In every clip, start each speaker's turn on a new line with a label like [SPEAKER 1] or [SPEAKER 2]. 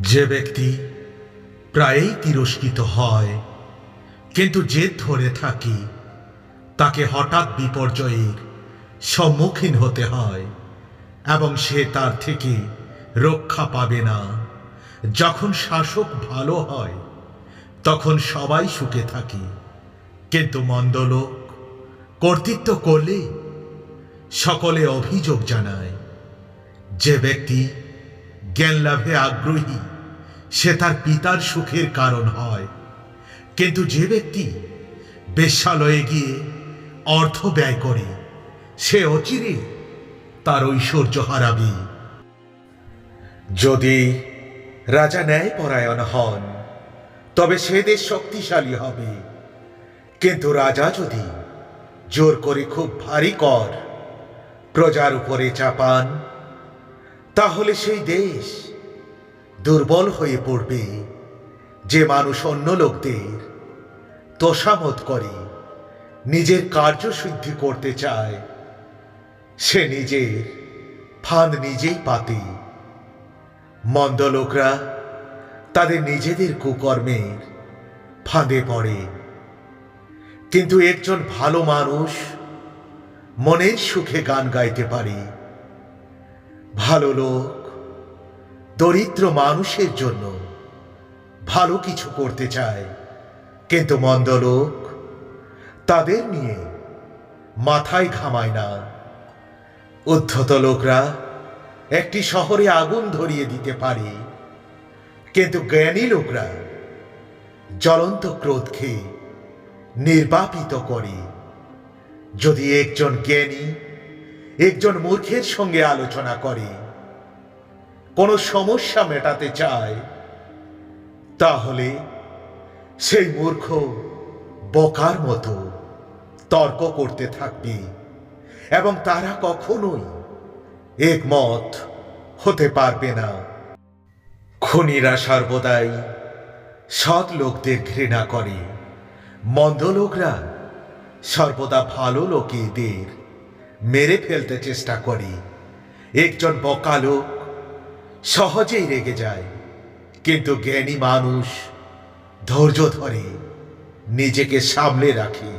[SPEAKER 1] যে ব্যক্তি প্রায়ই তিরস্কৃত হয় কিন্তু জেদ ধরে থাকে, তাকে হঠাৎ বিপর্যয়ের সম্মুখীন হতে হয় এবং সে তার থেকে রক্ষা পাবে না। যখন শাসক ভালো হয় তখন সবাই সুখে থাকে, কিন্তু মন্দ লোক কর্তৃত্ব করলে সকলে অভিযোগ জানায়। যে ব্যক্তি জ্ঞান লাভে আগ্রহী সে তার পিতার সুখের কারণ হয়, কিন্তু যে ব্যক্তি বেশ্যালয়ে গিয়ে অর্থ ব্যয় করে সে অচিরে তার ঐশ্বর্য হারাবে। যদি রাজা ন্যায়পরায়ণ হন তবে সে দেশ শক্তিশালী হবে, কিন্তু রাজা যদি জোর করে খুব ভারী কর প্রজার উপরে চাপান তাহলে সেই দেশ দুর্বল হয়ে পড়বে। যে মানুষ অন্য লোকদের তোষামত করে নিজের কার্যসিদ্ধি করতে চায় সে নিজের ফাঁদ নিজেই পাতে। মন্দ লোকরা তাদের নিজেদের কুকর্মের ফাঁদে পড়ে, কিন্তু একজন ভালো মানুষ মনের সুখে গান গাইতে পারে। ভালো লোক দরিদ্র মানুষের জন্য ভালো কিছু করতে চায়, কিন্তু মন্দ লোক তাদের নিয়ে মাথায় ঘামায় না। উদ্ধত লোকরা একটি শহরে আগুন ধরিয়ে দিতে পারে, কিন্তু জ্ঞানী লোকরা জ্বলন্ত ক্রোধকে নির্বাপিত করে। যদি একজন জ্ঞানী একজন মূর্খের সঙ্গে আলোচনা করে কোনো সমস্যা মেটাতে চায় তাহলে সেই মূর্খ বোকার মতো তর্ক করতে থাকবে এবং তারা কখনোই একমত হতে পারবে না। খুনিরা সর্বদাই সৎ লোকদের ঘৃণা করে, মন্দ লোকরা সর্বদা ভালো লোকেদের মেরে ফেলতে চেষ্টা করে। একজন বোকা লোক সহজেই রেগে যায়, কিন্তু জ্ঞানী মানুষ ধৈর্য ধরে নিজেকে সামলে রাখে।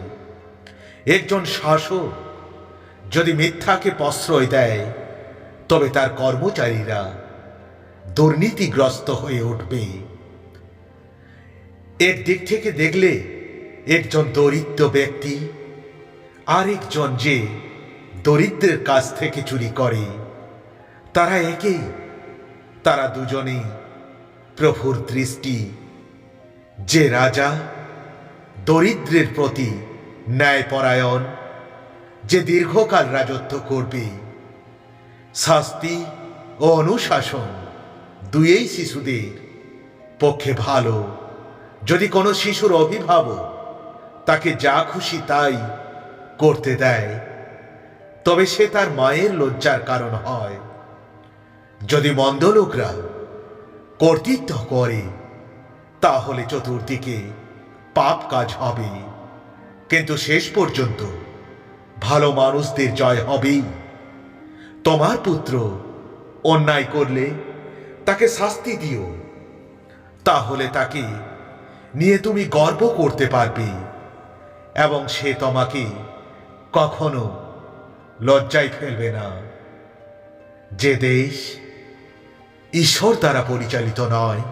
[SPEAKER 1] একজন শাসক যদি মিথ্যাকে প্রশ্রয় দেয় তবে তার কর্মচারীরা দুর্নীতিগ্রস্ত হয়ে উঠবে। একদিক থেকে দেখলে একজন দরিদ্র ব্যক্তি আর একজন যে দরিদ্রের কাছ থেকে চুরি করে তারা একই, তারা দুজনেই প্রভুর দৃষ্টি। যে রাজা দরিদ্রের প্রতি ন্যায়পরায়ণ, যে দীর্ঘকাল রাজত্ব করবে, শাস্তি ও অনুশাসন দুয়েই শিশুদের পক্ষে ভালো। যদি কোনো শিশুর অভিভাবক তাকে যা খুশি তাই করতে দেয় তবে সে তার মায়ের লজ্জার কারণ হয়। যদি মন্দ লোকরা কর্তৃত্ব করে তাহলে চতুর্দিকে পাপ কাজ হবে, কিন্তু শেষ পর্যন্ত ভালো মানুষদের জয় হবেই। তোমার পুত্র অন্যায় করলে তাকে শাস্তি দিও, তাহলে তাকে নিয়ে তুমি গর্ব করতে পারবে এবং সে তোমাকে কখনো লজ্জায় ফেলবে না। যে দেশ ঈশ্বর দ্বারা পরিচালিত নয়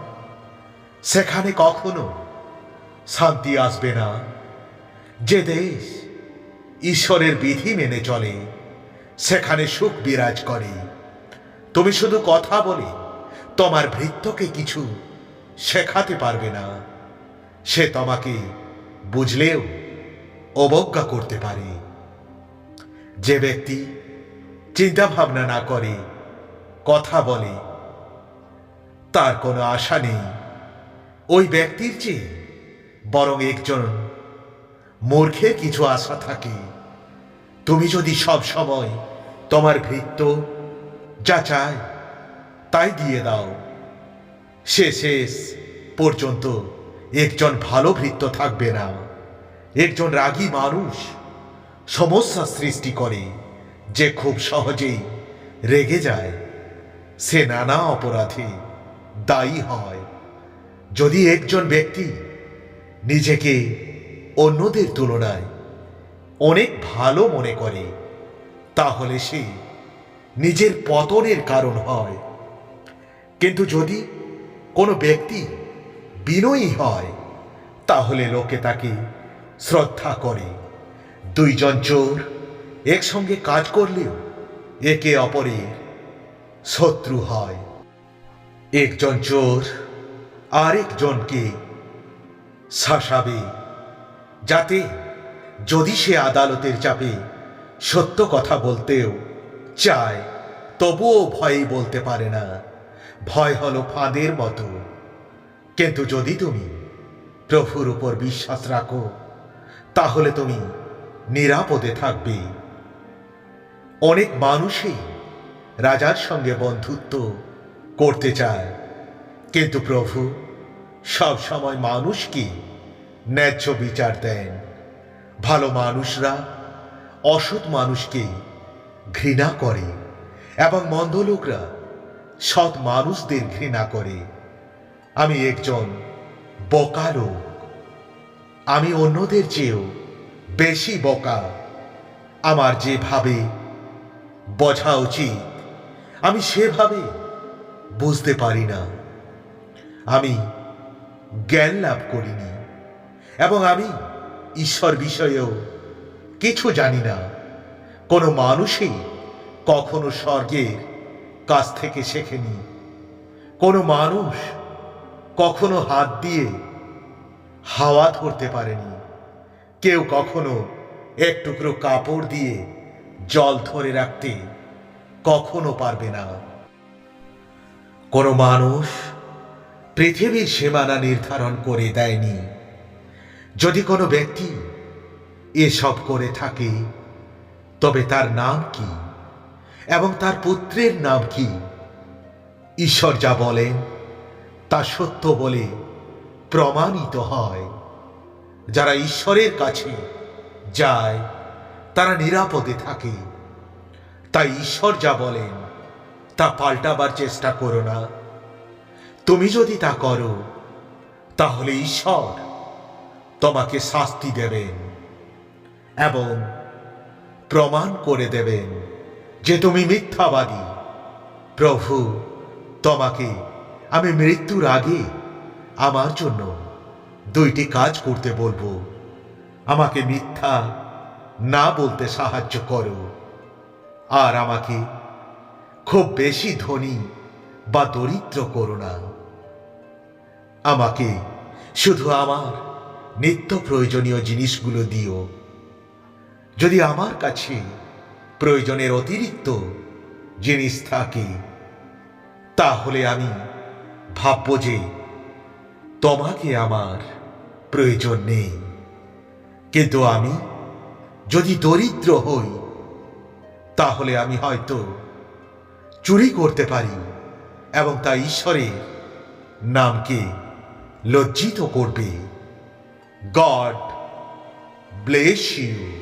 [SPEAKER 1] সেখানে কখনো শান্তি আসবে না। যে দেশ ঈশ্বরের বিধি মেনে চলে সেখানে সুখ বিরাজ করে। তুমি শুধু কথা বলে তোমার ভৃত্যকে কিছু শেখাতে পারবে না, সে তোমাকে বুঝলেও অবজ্ঞা করতে পারে। যে ব্যক্তি চিন্তা ভাবনা না করে কথা বলে তার কোনো আশা নেই। ওই ব্যক্তির চেয়ে বরং একজন মূর্খের কিছু আশা থাকে। তুমি যদি সব সময় তোমার ভৃত্য যা চায় তাই দিয়ে দাও, সে শেষ পর্যন্ত একজন ভালো ভৃত্য থাকবে না। একজন রাগী মানুষ সমস্যা সৃষ্টি করে, যে খুব সহজেই রেগে যায় সে নানা অপরাধে দায়ী হয়। যদি একজন ব্যক্তি নিজেকে অন্যদের তুলনায় অনেক ভালো মনে করে, তাহলে সে নিজের পতনের কারণ হয়। কিন্তু যদি কোনো ব্যক্তি বিনয়ী হয়, তাহলে লোকে তাকে শ্রদ্ধা করে। দুইজন চোর একসঙ্গে কাজ করলেও একে অপরের শত্রু হয়। একজন চোর আরেকজনকে শাসাবে, যাতে যদি সে আদালতের চাপে সত্য কথা বলতেও চায়, তবুও ভয়ই বলতে পারে না। ভয় হলো ফাঁদের মতো। কিন্তু যদি তুমি প্রভুর উপর বিশ্বাস রাখো, তাহলে তুমি নিরাপদে থাকবে। অনেক মানুষই রাজার সঙ্গে বন্ধুত্ব করতে চায়, কিন্তু প্রভু সব সময় মানুষকে ন্যায্য বিচার দেন। ভালো মানুষরা অসৎ মানুষকে ঘৃণা করে এবং মন্দ লোকরা সৎ মানুষদের ঘৃণা করে। আমি একজন বোকা লোক। আমি অন্যদের চেয়েও বেশি বোকা। আমার যেভাবে বোঝা উচিত আমি সেভাবে বুঝতে পারি না। আমি জ্ঞান লাভ করিনি এবং আমি ঈশ্বর বিষয়েও কিছু জানি না। কোনো মানুষই কখনো স্বর্গের কাছ থেকে শেখেনি। কোনো মানুষ কখনো হাত দিয়ে হাওয়া ধরতে পারেনি। কেউ কখনো এক টুকরো কাপড় দিয়ে জল ধরে রাখতে কখনো পারবে না। কোনো মানুষ পৃথিবীর সীমানা নির্ধারণ করে দেয়নি। যদি কোনো ব্যক্তি এসব করে থাকে, তবে তার নাম কি এবং তার পুত্রের নাম কি? ঈশ্বর যা বলেন তা সত্য বলে প্রমাণিত হয়। যারা ঈশ্বরের কাছে যায় তারা নিরাপদে থাকে। তাই ঈশ্বর যা বলেন তা পাল্টাবার চেষ্টা করো না। তুমি যদি তা করো, তাহলে ঈশ্বর তোমাকে শাস্তি দেবেন এবং প্রমাণ করে দেবেন যে তুমি মিথ্যাবাদী। প্রভু তোমাকে আমি মৃত্যুর আগে আমার জন্য দুইটি কাজ করতে বলবো। আমাকে মিথ্যা না বলতে সাহায্য করো, আর আমাকে খুব বেশি ধনী বা দরিদ্র করো না। আমাকে শুধু আমার নিত্য প্রয়োজনীয় জিনিসগুলো দিও। যদি আমার কাছে প্রয়োজনের অতিরিক্ত জিনিস থাকে, তাহলে আমি ভাবব যে তোমাকে আমার প্রয়োজন নেই। কিন্তু আমি যদি দরিদ্র হই, তাহলে আমি হয়তো চুরি করতে পারি এবং তা ঈশ্বরের নামকে লজ্জিত করবে। God bless you.